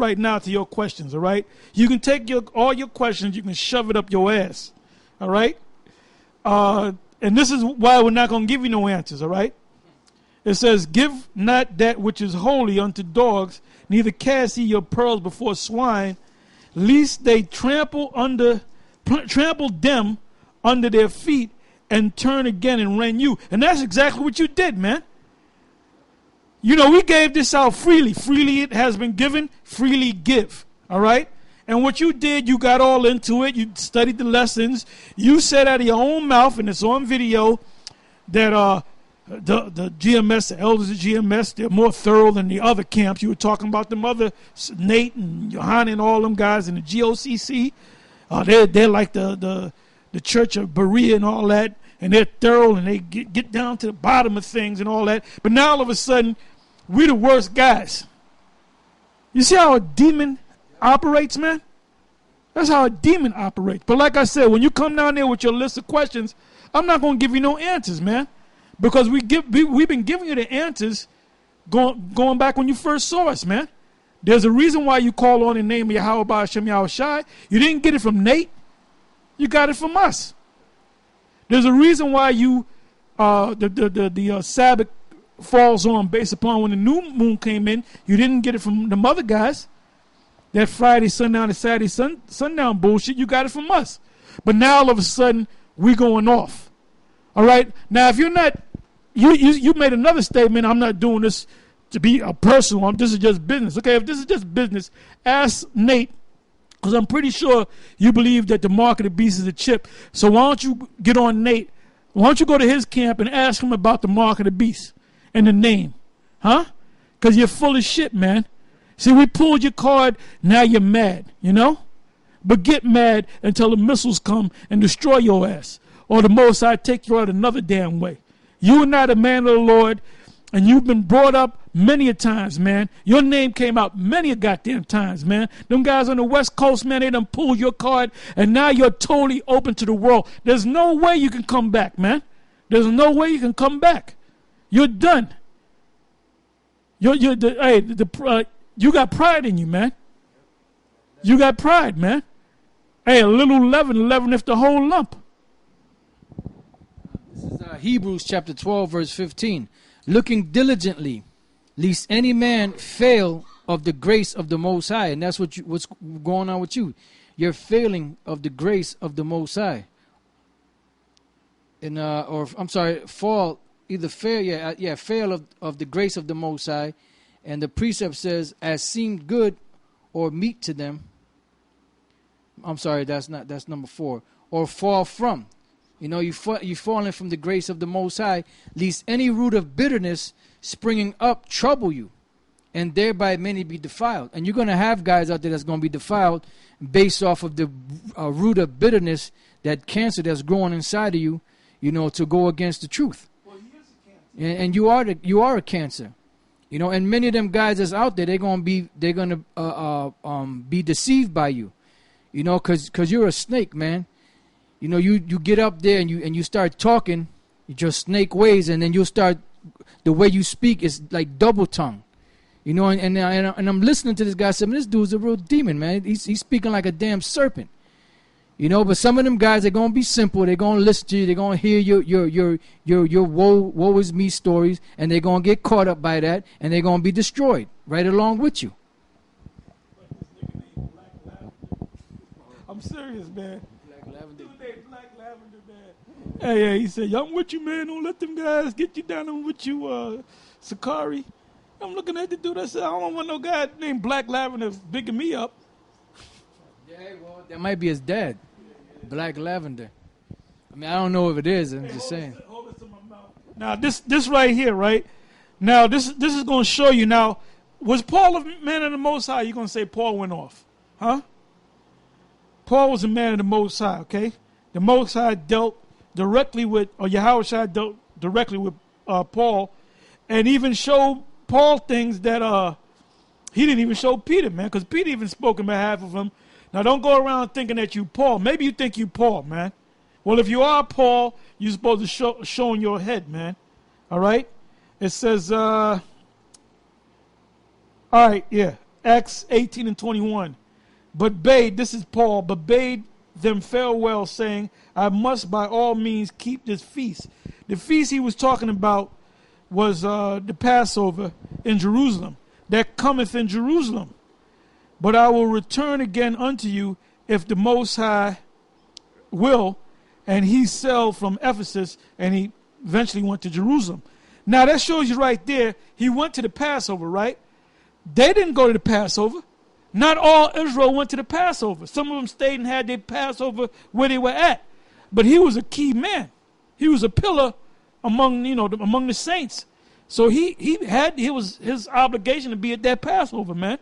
right now to your questions, all right? You can take all your questions, you can shove it up your ass, all right? And this is why we're not going to give you no answers, all right? It says, give not that which is holy unto dogs, neither cast ye your pearls before swine, lest they trample them under their feet and turn again and rend you. And that's exactly what you did, man. You know, we gave this out freely. Freely it has been given, freely give, all right? And what you did, you got all into it. You studied the lessons. You said out of your own mouth, and it's on video, that the GMS, the elders of GMS, they're more thorough than the other camps. You were talking about them other, Nate and Johanna and all them guys in the GOCC. They're like the Church of Berea and all that, and they're thorough, and they get down to the bottom of things and all that. But now all of a sudden, we're the worst guys. You see how a demon operates, man? That's how a demon operates. But like I said, when you come down there with your list of questions, I'm not going to give you no answers, man. Because we've been giving you the answers going back when you first saw us, man. There's a reason why you call on the name of Yahweh Hashem Yahweh Shai. You didn't get it from Nate. You got it from us. There's a reason why the Sabbath falls on based upon when the new moon came in. You didn't get it from the other guys. That Friday sundown and Saturday sundown bullshit, you got it from us. But now all of a sudden, we going off. All right? Now, if you're not, you made another statement, I'm not doing this to be a personal, this is just business. Okay, if this is just business, ask Nate, because I'm pretty sure you believe that the mark of the beast is a chip. So why don't you get on Nate? Why don't you go to his camp and ask him about the mark of the beast and the name? Huh? Because you're full of shit, man. See, we pulled your card, now you're mad, you know? But get mad until the missiles come and destroy your ass. Or the Most High take you out another damn way. You are not a man of the Lord, and you've been brought up many a times, man. Your name came out many a goddamn times, man. Them guys on the West Coast, man, they done pulled your card, and now you're totally open to the world. There's no way you can come back, man. There's no way you can come back. You're done. You got pride in you, man. You got pride, man. Hey, a little leaven if the whole lump. This is Hebrews chapter 12, verse 15. Looking diligently, lest any man fail of the grace of the Most High. And that's what's going on with you. You're failing of the grace of the Most High. And fall, either fail, fail of the grace of the Most High. And the precept says, as seemed good or meet to them. I'm sorry, that's number 4. Or fall from. You know, you're falling from the grace of the Most High, lest any root of bitterness springing up trouble you, and thereby many be defiled. And you're going to have guys out there that's going to be defiled based off of the root of bitterness, that cancer that's growing inside of you, you know, to go against the truth. Well, he is a cancer. And you are a cancer. You know, and many of them guys that's out there, they're gonna be deceived by you, you know, cause you're a snake, man. You know, you get up there and you start talking your snake ways, and then you'll start, the way you speak is like double tongue, you know. And I'm listening to this guy saying, this dude's a real demon, man. He's speaking like a damn serpent. You know, but some of them guys, they're gonna be simple. They're gonna listen to you. They're gonna hear your woe is me stories, and they're gonna get caught up by that, and they're gonna be destroyed right along with you. I'm serious, man. Black Lavender, man. Hey, he said, I'm with you, man. Don't let them guys get you down. I'm with you, Sakari. I'm looking at the dude. I said, I don't want no guy named Black Lavender bigging me up. Yeah, well, that might be his dad. Black Lavender. I mean, I don't know if it is. I'm just saying. Hold it to my mouth. Now, this right here, right? Now, this is going to show you. Now, was Paul a man of the Most High? You're going to say Paul went off. Huh? Paul was a man of the Most High, okay? The Most High dealt directly with, or Yahweh Shai dealt directly with Paul, and even showed Paul things that he didn't even show Peter, man, because Peter even spoke on behalf of him. Now, don't go around thinking that you Paul. Maybe you think you Paul, man. Well, if you are Paul, you're supposed to show in your head, man. All right? It says, all right, yeah. Acts 18 and 21. But bade, this is Paul, but bade them farewell, saying, I must by all means keep this feast. The feast he was talking about was the Passover in Jerusalem, that cometh in Jerusalem. But I will return again unto you, if the Most High will. And he sailed from Ephesus, and he eventually went to Jerusalem. Now that shows you right there, he went to the Passover, right? They didn't go to the Passover. Not all Israel went to the Passover. Some of them stayed and had their Passover where they were at. But he was a key man. He was a pillar among, among the saints. So it was his obligation to be at that Passover, man.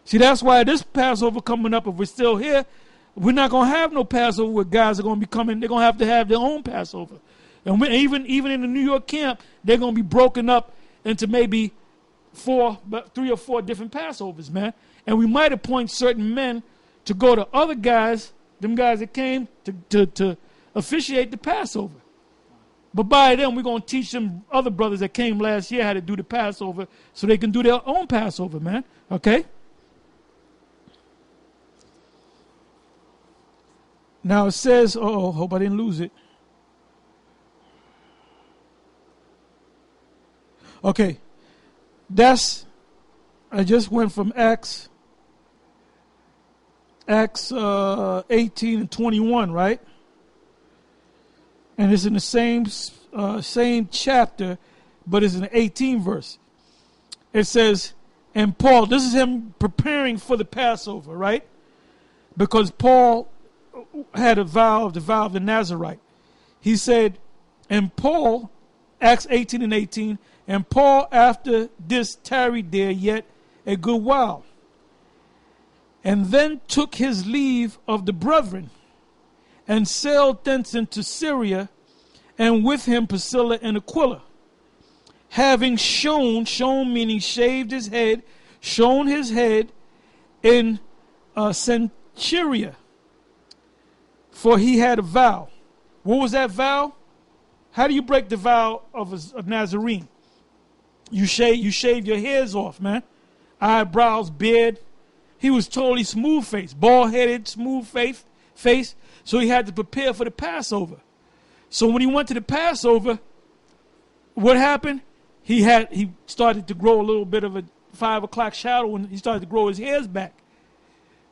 See, that's why this Passover coming up, if we're still here, we're not going to have no Passover where guys are going to be coming. They're going to have their own Passover. And even in the New York camp, they're going to be broken up into maybe 3 or 4 different Passovers, man. And we might appoint certain men to go to other guys, them guys that came to officiate the Passover. But by then, we're going to teach them other brothers that came last year how to do the Passover so they can do their own Passover, man. Okay? Now it says, hope I didn't lose it. Okay. I just went from Acts 18 and 21, right? And it's in the same chapter, but it's in the 18th verse. It says, and Paul, this is him preparing for the Passover, right? Because Paul had the vow of the Nazarite. He said, and Paul, Acts 18 and 18, and Paul after this tarried there yet a good while, and then took his leave of the brethren, and sailed thence into Syria, and with him Priscilla and Aquila, having shown meaning shaved his head, shown his head in Cenchrea, for he had a vow. What was that vow? How do you break the vow of a Nazarene? You shave your hairs off, man. Eyebrows, beard. He was totally smooth-faced, bald-headed, smooth-face. So he had to prepare for the Passover. So when he went to the Passover, what happened? He started to grow a little bit of a 5 o'clock shadow, and he started to grow his hairs back.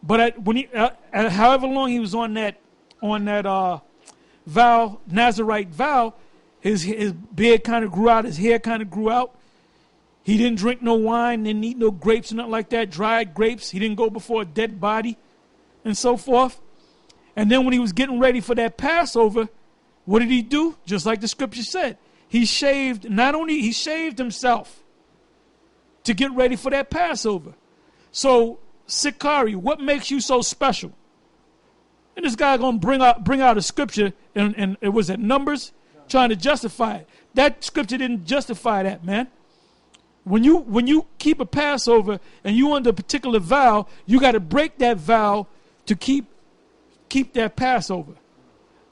But however long he was on that vow, Nazarite vow, his beard kind of grew out, his hair kind of grew out. He didn't drink no wine, didn't eat no grapes or nothing like that, dried grapes. He didn't go before a dead body and so forth. And then when he was getting ready for that Passover, what did he do? Just like the scripture said. He shaved himself to get ready for that Passover. So, Sikari, what makes you so special? And this guy going to bring out a scripture, and it was at Numbers, trying to justify it. That scripture didn't justify that, man. When you keep a Passover and you under a particular vow, you got to break that vow to keep that Passover.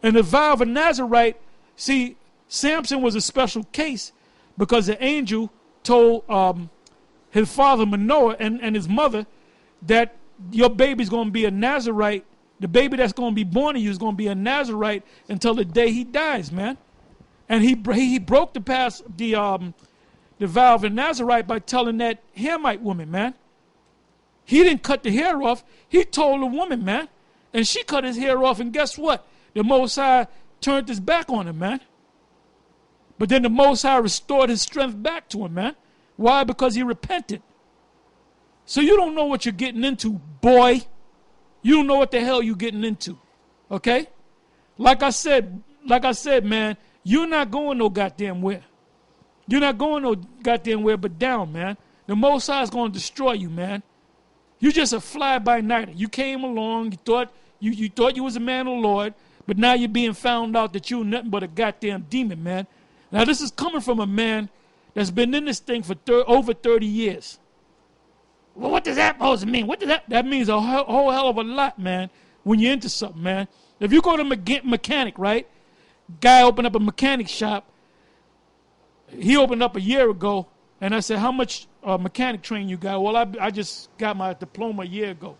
And the vow of a Nazarite, see, Samson was a special case because the angel told his father Manoah and his mother that your baby's going to be a Nazarite. The baby that's going to be born to you is going to be a Nazarite until the day he dies, man. And he broke the vow of a Nazarite by telling that Hamite woman, man. He didn't cut the hair off. He told the woman, man. And she cut his hair off, and guess what? The Most High turned his back on him, man. But then the Most High restored his strength back to him, man. Why? Because he repented. So you don't know what you're getting into, boy. You don't know what the hell you're getting into. Okay? Like I said, man, you're not going no goddamn where. You're not going no goddamn where but down, man. The Most High is going to destroy you, man. You're just a fly-by-nighter. You came along, you thought you was a man of the Lord, but now you're being found out that you're nothing but a goddamn demon, man. Now this is coming from a man that's been in this thing for over 30 years. Well, what does that supposed to mean? What does that? That means a whole hell of a lot, man, when you're into something, man. If you go to a mechanic, right? Guy opened up a mechanic shop. He opened up a year ago, And I said, how much mechanic training you got? Well, I just got my diploma a year ago.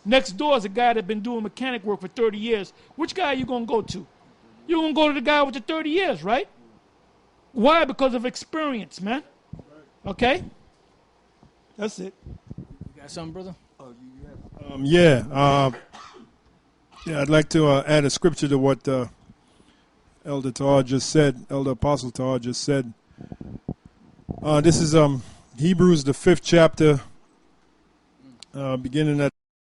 Next door is a guy that's been doing mechanic work for 30 years. Which guy are you going to go to? You're going to go to the guy with the 30 years, right? Why? Because of experience, man. Okay? That's it. You got something, brother? Yeah, I'd like to add a scripture to what Elder Tar just said, Elder Apostle Tar just said. This is Hebrews, the 5th chapter, beginning at